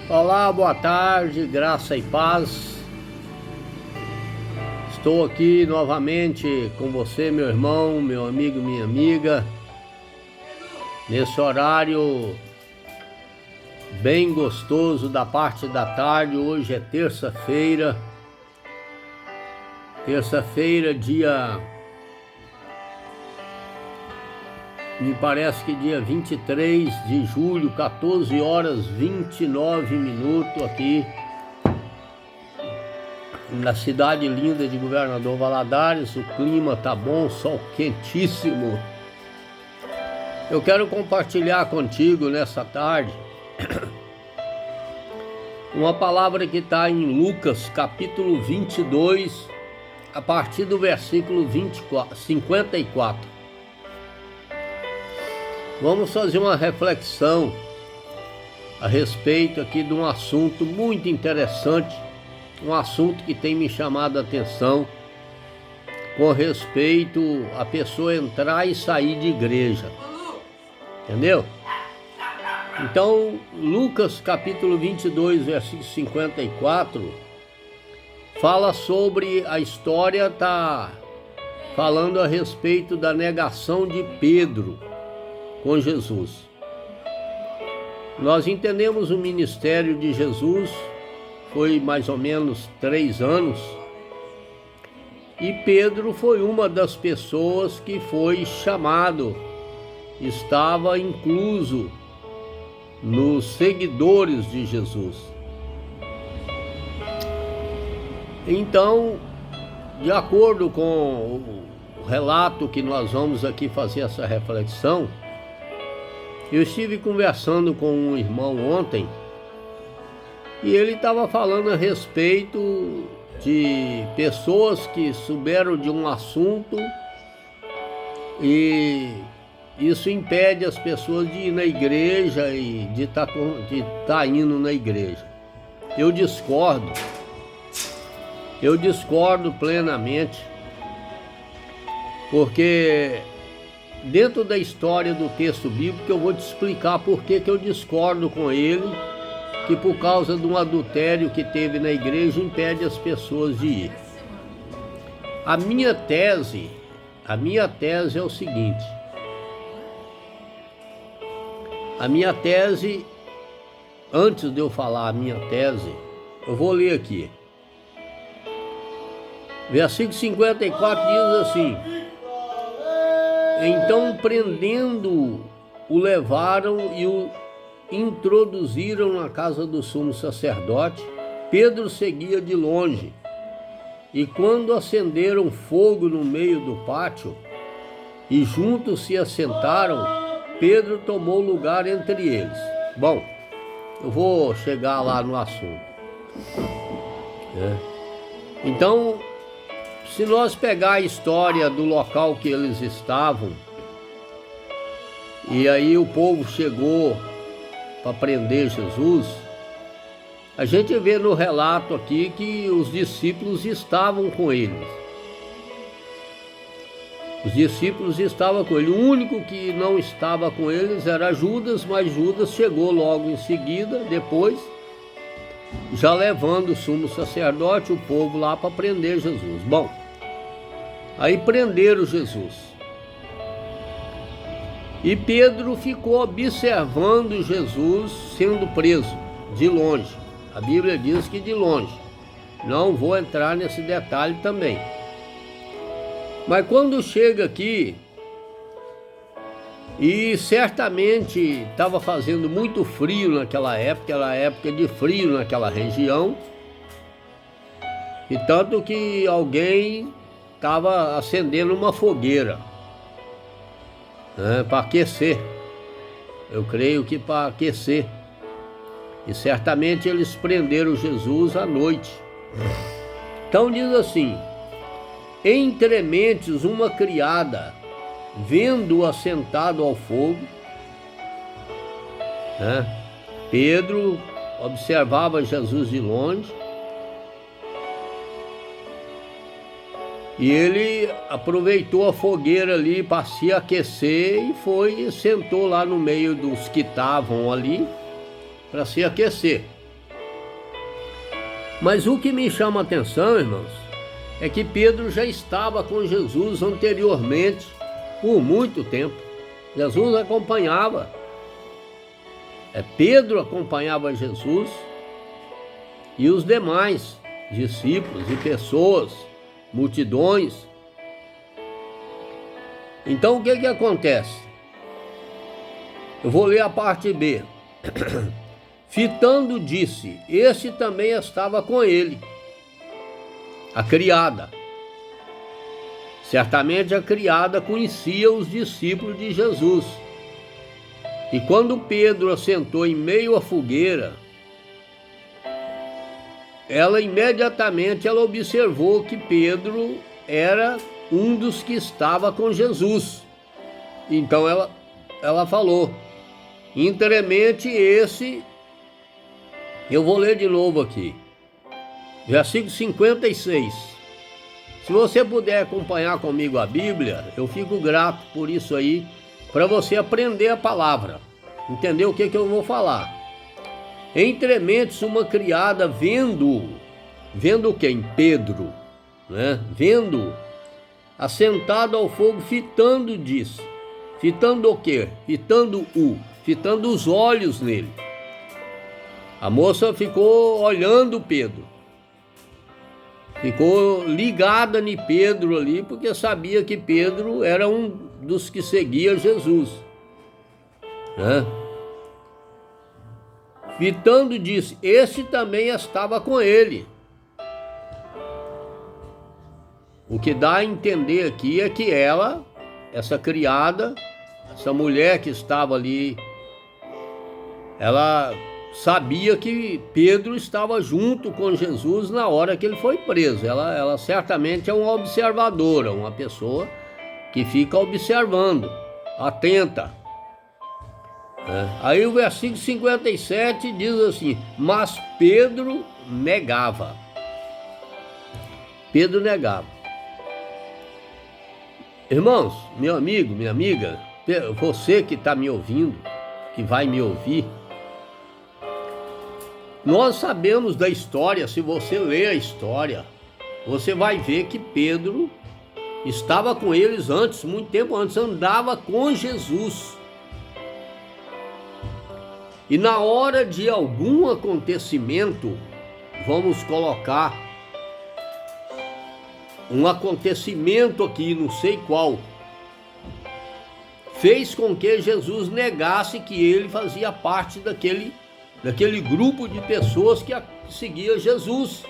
Olá, boa tarde, graça e paz. Estou aqui novamente com você, meu irmão, meu amigo, minha amiga, nesse horário bem gostoso da parte da tarde. Hoje é terça-feira, dia, me parece que dia 23 de julho, 14 horas 29 minutos aqui na cidade linda de Governador Valadares. O clima tá bom, sol quentíssimo. Eu quero compartilhar contigo nessa tarde uma palavra que está em Lucas capítulo 22, a partir do versículo 54. Vamos fazer uma reflexão a respeito aqui de um assunto muito interessante, um assunto que tem me chamado a atenção com respeito a pessoa entrar e sair de igreja, entendeu? Então, Lucas capítulo 22, versículo 54, fala sobre a história, tá falando a respeito da negação de Pedro com Jesus. Nós entendemos o ministério de Jesus, foi mais ou menos 3 anos, e Pedro foi uma das pessoas que foi chamado, estava incluso nos seguidores de Jesus. Então, de acordo com o relato que nós vamos aqui fazer essa reflexão, eu estive conversando com um irmão ontem e ele estava falando a respeito de pessoas que souberam de um assunto e isso impede as pessoas de ir na igreja e de tá indo na igreja. Eu discordo plenamente, porque dentro da história do texto bíblico eu vou te explicar por que eu discordo com ele, que por causa de um adultério que teve na igreja impede as pessoas de ir. A minha tese é o seguinte: antes de eu falar a minha tese, eu vou ler aqui. Versículo 54 diz assim: então, prendendo-o, o levaram e o introduziram na casa do sumo sacerdote. Pedro seguia de longe, e quando acenderam fogo no meio do pátio e juntos se assentaram, Pedro tomou lugar entre eles. Bom, eu vou chegar lá no assunto. Então, se nós pegar a história do local que eles estavam, e aí o povo chegou para prender Jesus, a gente vê no relato aqui que os discípulos estavam com eles. Os discípulos estavam com ele. O único que não estava com eles era Judas, mas Judas chegou logo em seguida, depois, já levando o sumo sacerdote, o povo lá para prender Jesus. Bom, aí prenderam Jesus. E Pedro ficou observando Jesus sendo preso, de longe. A Bíblia diz que de longe. Não vou entrar nesse detalhe também. Mas quando chega aqui, e certamente estava fazendo muito frio naquela época, era época de frio naquela região, e tanto que alguém estava acendendo uma fogueira, para aquecer. Eu creio que para aquecer. E certamente eles prenderam Jesus à noite. Então diz assim: entre mentes uma criada, vendo-o assentado ao fogo, Pedro observava Jesus de longe, e ele aproveitou a fogueira ali para se aquecer e foi e sentou lá no meio dos que estavam ali para se aquecer. Mas o que me chama a atenção, irmãos, é que Pedro já estava com Jesus anteriormente, por muito tempo. Jesus acompanhava. Pedro acompanhava Jesus e os demais discípulos e pessoas, multidões. Então o que acontece? Eu vou ler a parte B. Fitando disse, esse também estava com ele, a criada. Certamente a criada conhecia os discípulos de Jesus. E quando Pedro assentou em meio à fogueira, ela imediatamente observou que Pedro era um dos que estava com Jesus. Então ela falou, inteiramente esse, eu vou ler de novo aqui, versículo 56. Se você puder acompanhar comigo a Bíblia, eu fico grato por isso aí, para você aprender a palavra, entender o que eu vou falar. Entrementes uma criada vendo quem? Pedro, né? Vendo, assentado ao fogo, fitando, disse. Fitando o quê? Fitando os olhos nele. A moça ficou olhando Pedro. Ficou ligada em Pedro ali, porque sabia que Pedro era um dos que seguia Jesus, né? Fitando disse, esse também estava com ele. O que dá a entender aqui é que essa criada, essa mulher que estava ali, ela sabia que Pedro estava junto com Jesus na hora que ele foi preso. Ela certamente é uma observadora, uma pessoa que fica observando, atenta. Aí o versículo 57 diz assim, mas Pedro negava. Pedro negava. Irmãos, meu amigo, minha amiga, você que está me ouvindo, que vai me ouvir, nós sabemos da história. Se você ler a história, você vai ver que Pedro estava com eles antes, muito tempo antes, andava com Jesus. E na hora de algum acontecimento, vamos colocar um acontecimento aqui, não sei qual, fez com que Jesus negasse que ele fazia parte daquele grupo de pessoas que seguia Jesus.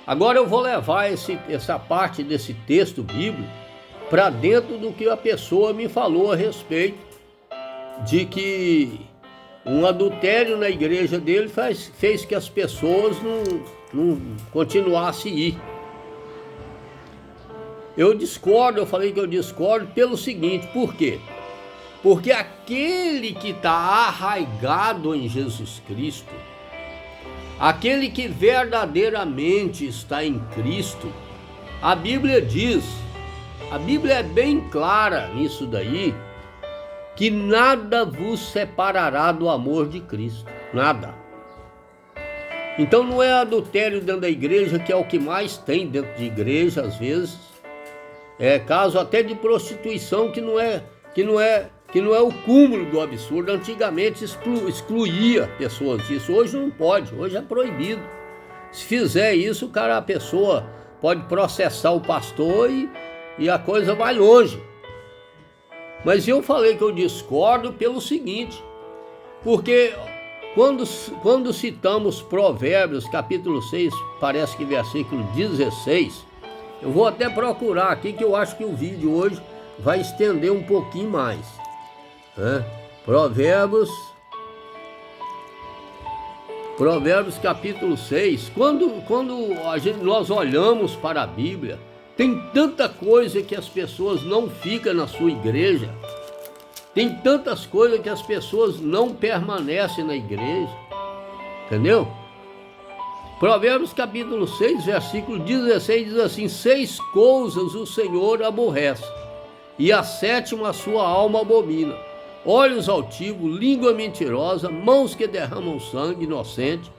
Agora eu vou levar essa parte desse texto bíblico para dentro do que a pessoa me falou a respeito de que um adultério na igreja dele fez que as pessoas não continuassem a ir. Eu falei que eu discordo pelo seguinte, por quê? Porque aquele que está arraigado em Jesus Cristo, aquele que verdadeiramente está em Cristo, a Bíblia diz, a Bíblia é bem clara nisso daí, que nada vos separará do amor de Cristo, nada. Então não é adultério dentro da igreja, que é o que mais tem dentro de igreja às vezes, é caso até de prostituição, que não é o cúmulo do absurdo. Antigamente excluía pessoas disso, hoje não pode, hoje é proibido. Se fizer isso, a pessoa pode processar o pastor e a coisa vai longe. Mas eu falei que eu discordo pelo seguinte, porque quando citamos Provérbios, capítulo 6, parece que versículo 16, eu vou até procurar aqui, que eu acho que o vídeo hoje vai estender um pouquinho mais. Provérbios capítulo 6, quando nós olhamos para a Bíblia, tem tanta coisa que as pessoas não ficam na sua igreja, tem tantas coisas que as pessoas não permanecem na igreja, entendeu? Provérbios capítulo 6, versículo 16 diz assim, 6 coisas o Senhor aborrece, e a 7ª a sua alma abomina: olhos altivos, língua mentirosa, mãos que derramam sangue inocente,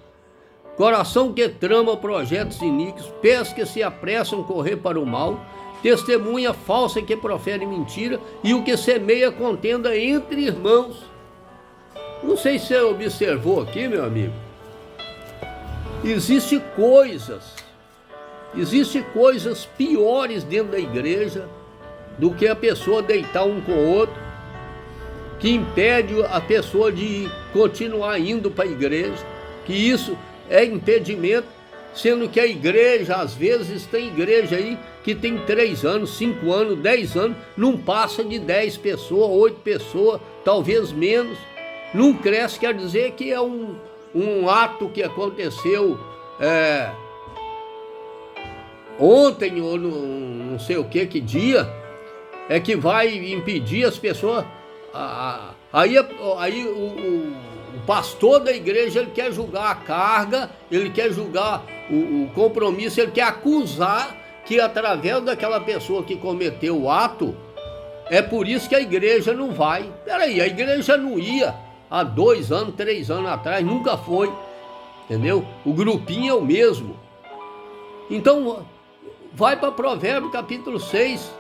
coração que trama projetos iníquos, pés que se apressam correr para o mal, testemunha falsa que profere mentira e o que semeia contenda entre irmãos. Não sei se você observou aqui, meu amigo, existem coisas piores dentro da igreja do que a pessoa deitar um com o outro, que impede a pessoa de continuar indo para a igreja, que isso é impedimento, sendo que a igreja, às vezes, tem igreja aí que tem 3 anos, 5 anos, 10 anos, não passa de 10 pessoas, 8 pessoas, talvez menos, não cresce. Quer dizer que é um ato que aconteceu ontem ou não sei o que dia, é que vai impedir as pessoas. Aí o pastor da igreja, ele quer julgar a carga, ele quer julgar o compromisso, ele quer acusar que através daquela pessoa que cometeu o ato, é por isso que a igreja não vai. Peraí, a igreja não ia há 2 anos, 3 anos atrás, nunca foi, entendeu? O grupinho é o mesmo. Então, vai para Provérbios capítulo 6,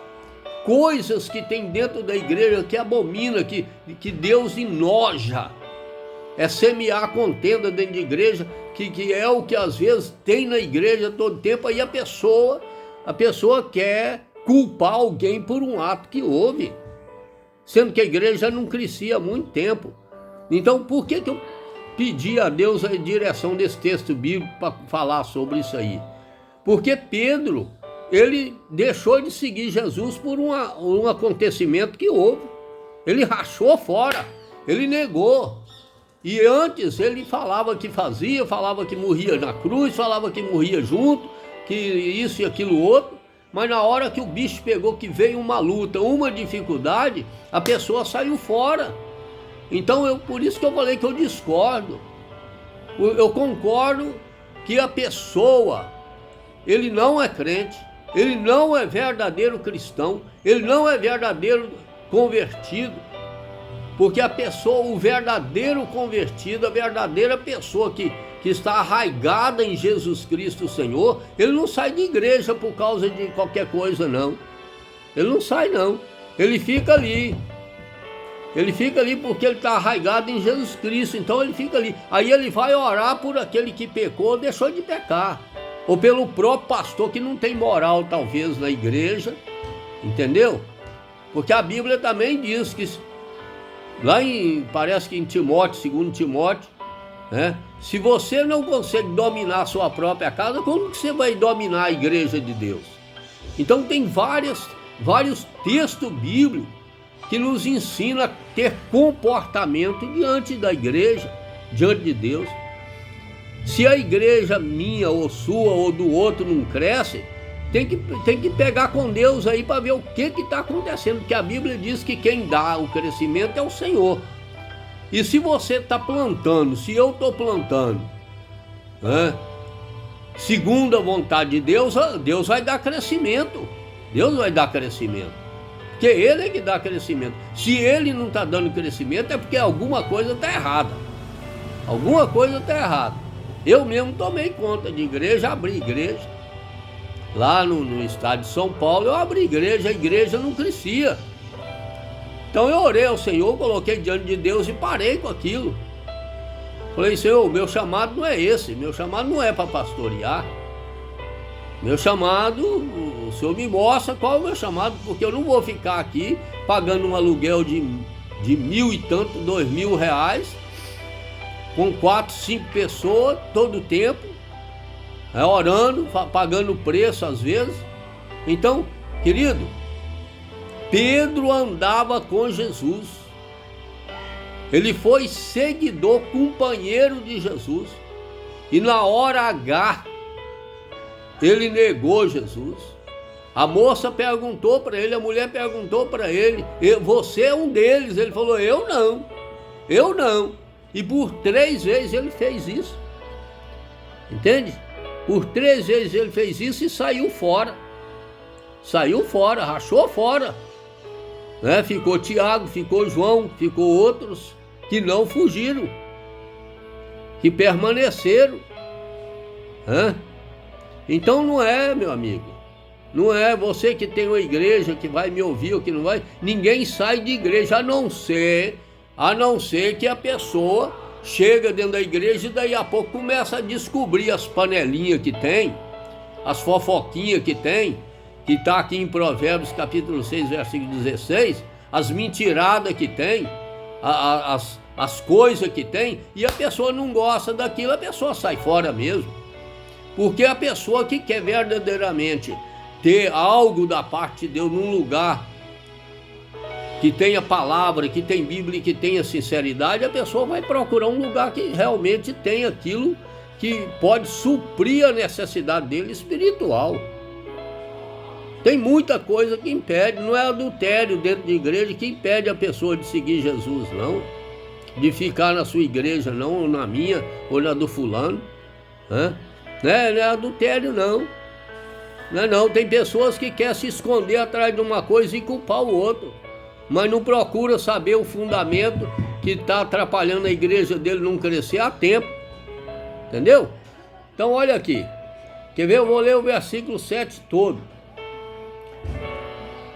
coisas que tem dentro da igreja que abomina, que Deus enoja. É semear contenda dentro de igreja, que é o que às vezes tem na igreja todo tempo. Aí a pessoa quer culpar alguém por um ato que houve, sendo que a igreja não crescia há muito tempo. Então, por que eu pedi a Deus a direção desse texto bíblico para falar sobre isso aí? Porque Pedro, ele deixou de seguir Jesus por um acontecimento que houve. Ele rachou fora, ele negou. E antes ele falava que fazia, falava que morria na cruz, falava que morria junto, que isso e aquilo outro. Mas na hora que o bicho pegou, que veio uma luta, uma dificuldade, a pessoa saiu fora. Então, por isso que eu falei que eu discordo. Eu concordo que a pessoa, ele não é crente, ele não é verdadeiro cristão, ele não é verdadeiro convertido, porque a pessoa, o verdadeiro convertido, a verdadeira pessoa que está arraigada em Jesus Cristo Senhor, ele não sai de igreja por causa de qualquer coisa, não. Ele não sai, não. Ele fica ali. Ele fica ali porque ele está arraigado em Jesus Cristo, então ele fica ali. Aí ele vai orar por aquele que pecou ou deixou de pecar, ou pelo próprio pastor que não tem moral, talvez, na igreja, entendeu? Porque a Bíblia também diz que, parece que em Timóteo, 2 Timóteo, né? Se você não consegue dominar a sua própria casa, como que você vai dominar a igreja de Deus? Então tem vários textos bíblicos que nos ensinam a ter comportamento diante da igreja, diante de Deus. Se a igreja minha ou sua ou do outro não cresce, tem que pegar com Deus aí para ver o que está acontecendo, porque a Bíblia diz que quem dá o crescimento é o Senhor. E se você está plantando, se eu estou plantando, né, segundo a vontade de Deus, Deus vai dar crescimento. Deus vai dar crescimento. Porque Ele é que dá crescimento. Se Ele não está dando crescimento, é porque alguma coisa está errada. Alguma coisa está errada. Eu mesmo tomei conta de igreja, abri igreja. Lá no estado de São Paulo, eu abri igreja, a igreja não crescia. Então eu orei ao Senhor, coloquei diante de Deus e parei com aquilo. Falei, Senhor, meu chamado não é esse, meu chamado não é para pastorear. Meu chamado, o Senhor me mostra qual é o meu chamado, porque eu não vou ficar aqui pagando um aluguel de 1.000 e tanto, 2.000 reais, com 4, 5 pessoas todo o tempo, orando, pagando preço às vezes. Então, querido, Pedro andava com Jesus, ele foi seguidor, companheiro de Jesus, e na hora H, ele negou Jesus. A moça perguntou para ele, a mulher perguntou para ele, você é um deles? Ele falou, eu não. E por 3 vezes ele fez isso, entende? Por 3 vezes ele fez isso e saiu fora, rachou fora, né? Ficou Tiago, ficou João, ficou outros que não fugiram, que permaneceram. Hã? Então não é, meu amigo. Não é você que tem uma igreja que vai me ouvir ou que não vai. Ninguém sai de igreja, a não ser que a pessoa chega dentro da igreja e daí a pouco começa a descobrir as panelinhas que tem, as fofoquinhas que tem, que está aqui em Provérbios capítulo 6, versículo 16, as mentiradas que tem, as coisas que tem, e a pessoa não gosta daquilo, a pessoa sai fora mesmo. Porque a pessoa que quer verdadeiramente ter algo da parte de Deus num lugar que tenha palavra, que tem Bíblia e que tenha sinceridade, a pessoa vai procurar um lugar que realmente tem aquilo que pode suprir a necessidade dele espiritual. Tem muita coisa que impede, não é adultério dentro de igreja que impede a pessoa de seguir Jesus, não. De ficar na sua igreja, não, ou na minha, ou na do fulano. Não é adultério, não. Não, tem pessoas que querem se esconder atrás de uma coisa e culpar o outro, mas não procura saber o fundamento que está atrapalhando a igreja dele não crescer a tempo. Entendeu? Então olha aqui. Quer ver? Eu vou ler o versículo 7 todo.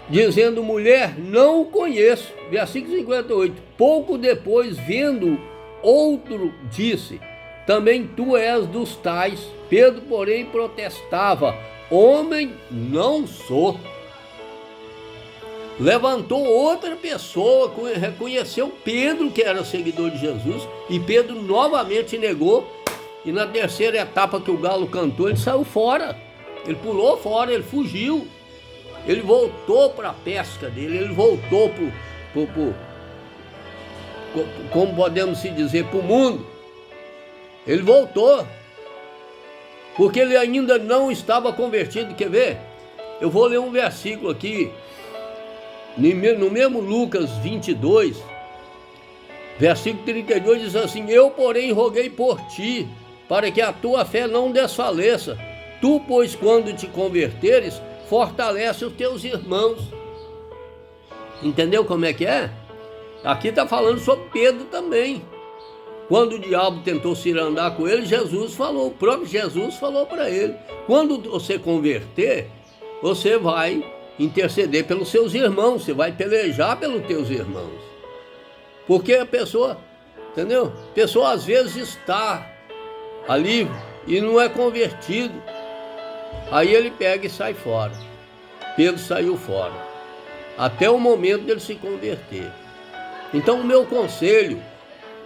Dizendo: mulher, não o conheço. Versículo 58. Pouco depois, vendo outro, disse: também tu és dos tais. Pedro, porém, protestava: homem, não sou. Levantou outra pessoa, reconheceu Pedro, que era seguidor de Jesus, e Pedro novamente negou. E na terceira etapa que o galo cantou, ele saiu fora. Ele pulou fora, ele fugiu. Ele voltou para a pesca dele, ele voltou como podemos se dizer, para o mundo. Ele voltou, porque ele ainda não estava convertido. Quer ver? Eu vou ler um versículo aqui, no mesmo Lucas 22, versículo 32, diz assim: eu, porém, roguei por ti, para que a tua fé não desfaleça. Tu, pois, quando te converteres, fortalece os teus irmãos. Entendeu como é que é? Aqui está falando sobre Pedro também. Quando o diabo tentou cirandar com ele, o próprio Jesus falou para ele: quando você converter, você vai interceder pelos seus irmãos, você vai pelejar pelos teus irmãos. Porque a pessoa, entendeu? A pessoa às vezes está ali e não é convertido. Aí ele pega e sai fora. Pedro saiu fora, até o momento dele se converter. Então o meu conselho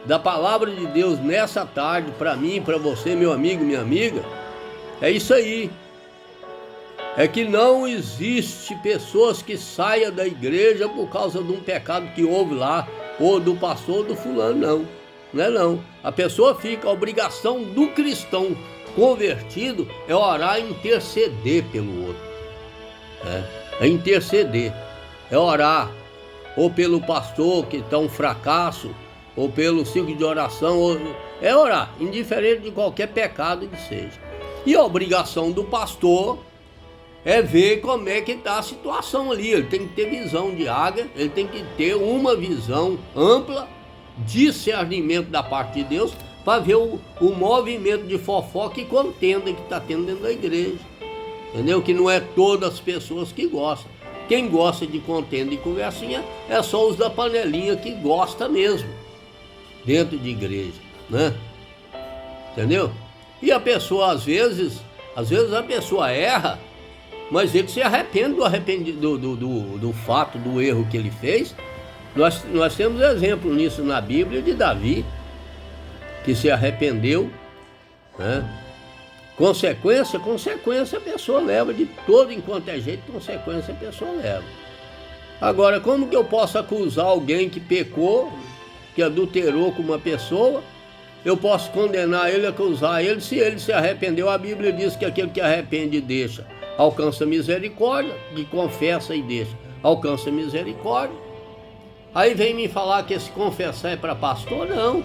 da palavra de Deus nessa tarde, para mim, para você, meu amigo, minha amiga, é isso aí. É que não existe pessoas que saiam da igreja por causa de um pecado que houve lá, ou do pastor ou do fulano, não. Não é não. A pessoa fica, a obrigação do cristão convertido é orar e interceder pelo outro. É interceder, é orar, ou pelo pastor que está um fracasso, ou pelo ciclo de oração, é orar, indiferente de qualquer pecado que seja. E a obrigação do pastor é ver como é que está a situação ali. Ele tem que ter visão de águia, ele tem que ter uma visão ampla, discernimento da parte de Deus, para ver o movimento de fofoca e contenda que está tendo dentro da igreja. Entendeu? Que não é todas as pessoas que gostam. Quem gosta de contenda e conversinha é só os da panelinha que gosta mesmo, dentro de igreja, né? Entendeu? E a pessoa, às vezes a pessoa erra, mas ele se arrepende do fato, do erro que ele fez. Nós temos exemplo nisso na Bíblia de Davi, que se arrependeu, né? Consequência a pessoa leva, de todo enquanto é jeito, consequência a pessoa leva. Agora, como que eu posso acusar alguém que pecou, que adulterou com uma pessoa? Eu posso condenar ele, acusar ele, se ele se arrependeu. A Bíblia diz que aquele que arrepende e deixa, alcança misericórdia, que confessa e deixa, alcança misericórdia. Aí vem me falar que esse confessar é para pastor? Não.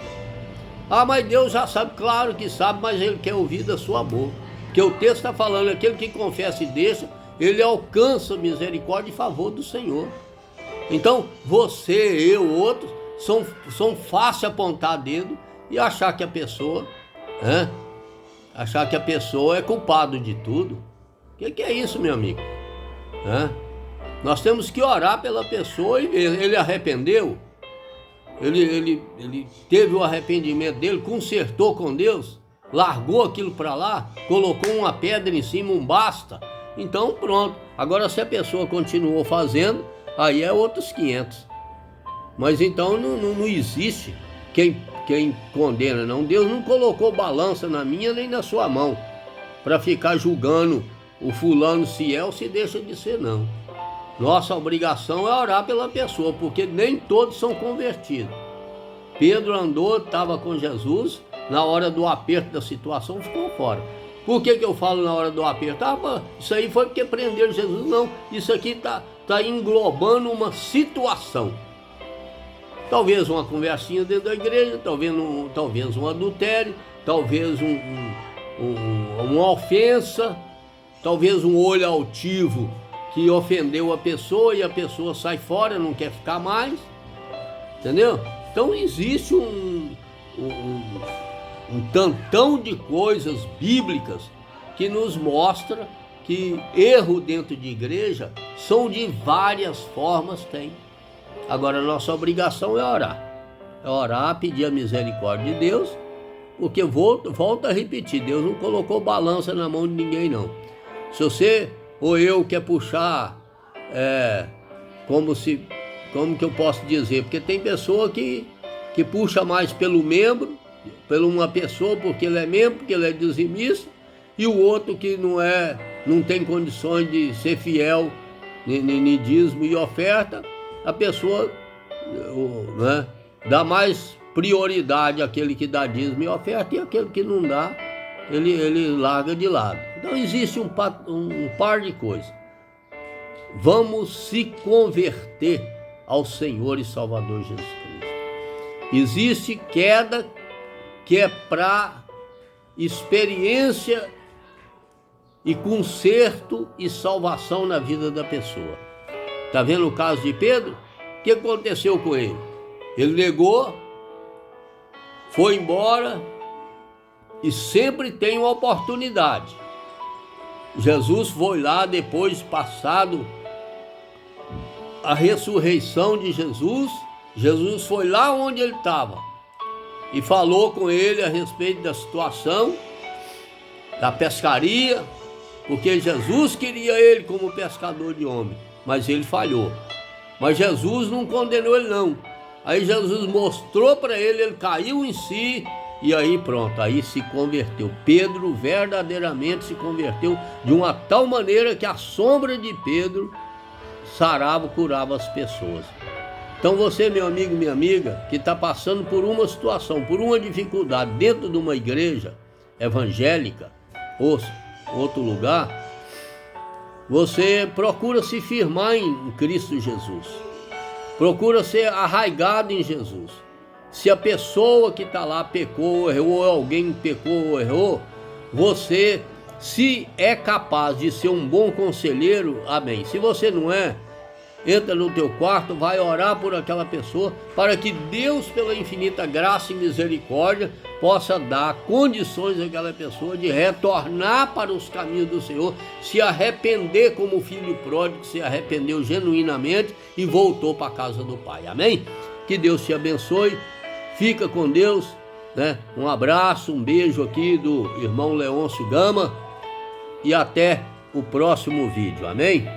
Ah, mas Deus já sabe, claro que sabe, mas Ele quer ouvir da sua boca. Porque o texto está falando, aquele que confessa e deixa, ele alcança misericórdia e favor do Senhor. Então, você, eu, outros, são fácil apontar dedo e achar que a pessoa Achar que a pessoa é culpada de tudo. O que é isso, meu amigo? Nós temos que orar pela pessoa e ver. Ele arrependeu? Ele teve o arrependimento dele, consertou com Deus, largou aquilo para lá, colocou uma pedra em cima, um basta. Então pronto. Agora se a pessoa continuou fazendo, aí é outros 500. Mas então não existe quem condena, não. Deus não colocou balança na minha nem na sua mão para ficar julgando o fulano se é ou se deixa de ser, não. Nossa obrigação é orar pela pessoa, porque nem todos são convertidos. Pedro andou, estava com Jesus, na hora do aperto da situação ficou fora. Por que eu falo na hora do aperto? Isso aí foi porque prenderam Jesus. Não, isso aqui está englobando uma situação. Talvez uma conversinha dentro da igreja, talvez um adultério, talvez uma ofensa, talvez um olho altivo que ofendeu a pessoa e a pessoa sai fora, não quer ficar mais, entendeu? Então existe um tantão de coisas bíblicas que nos mostra que erro dentro de igreja são de várias formas, tem. Agora a nossa obrigação é orar, pedir a misericórdia de Deus, porque volto a repetir, Deus não colocou balança na mão de ninguém, não. Se você ou eu quer puxar, como que eu posso dizer? Porque tem pessoa que puxa mais pelo membro, pela uma pessoa porque ele é membro, porque ele é dizimista, e o outro que não tem condições de ser fiel em dízimo e oferta, a pessoa dá mais prioridade àquele que dá dízimo e oferta, e aquele que não dá, ele larga de lado. Então existe um par de coisas. Vamos se converter ao Senhor e Salvador Jesus Cristo. Existe queda que é para experiência e conserto e salvação na vida da pessoa. Está vendo o caso de Pedro? O que aconteceu com ele? Ele negou, foi embora e sempre tem uma oportunidade. Jesus foi lá depois, passado a ressurreição de Jesus, Jesus foi lá onde ele estava e falou com ele a respeito da situação da pescaria, porque Jesus queria ele como pescador de homem, mas ele falhou. Mas Jesus não condenou ele, não. Aí Jesus mostrou para ele, ele caiu em si e aí pronto, aí se converteu. Pedro verdadeiramente se converteu de uma tal maneira que a sombra de Pedro sarava, curava as pessoas. Então você, meu amigo, minha amiga, que está passando por uma situação, por uma dificuldade dentro de uma igreja evangélica ou outro lugar, você procura se firmar em Cristo Jesus. Procura ser arraigado em Jesus. Se a pessoa que está lá pecou, errou, ou alguém pecou ou errou, você, se é capaz de ser um bom conselheiro, amém. Se você não é, entra no teu quarto, vai orar por aquela pessoa, para que Deus, pela infinita graça e misericórdia, possa dar condições àquela pessoa de retornar para os caminhos do Senhor, se arrepender como o filho pródigo, se arrependeu genuinamente e voltou para a casa do Pai, amém? Que Deus te abençoe, fica com Deus, né? Um abraço, um beijo aqui do irmão Leôncio Gama e até o próximo vídeo, amém?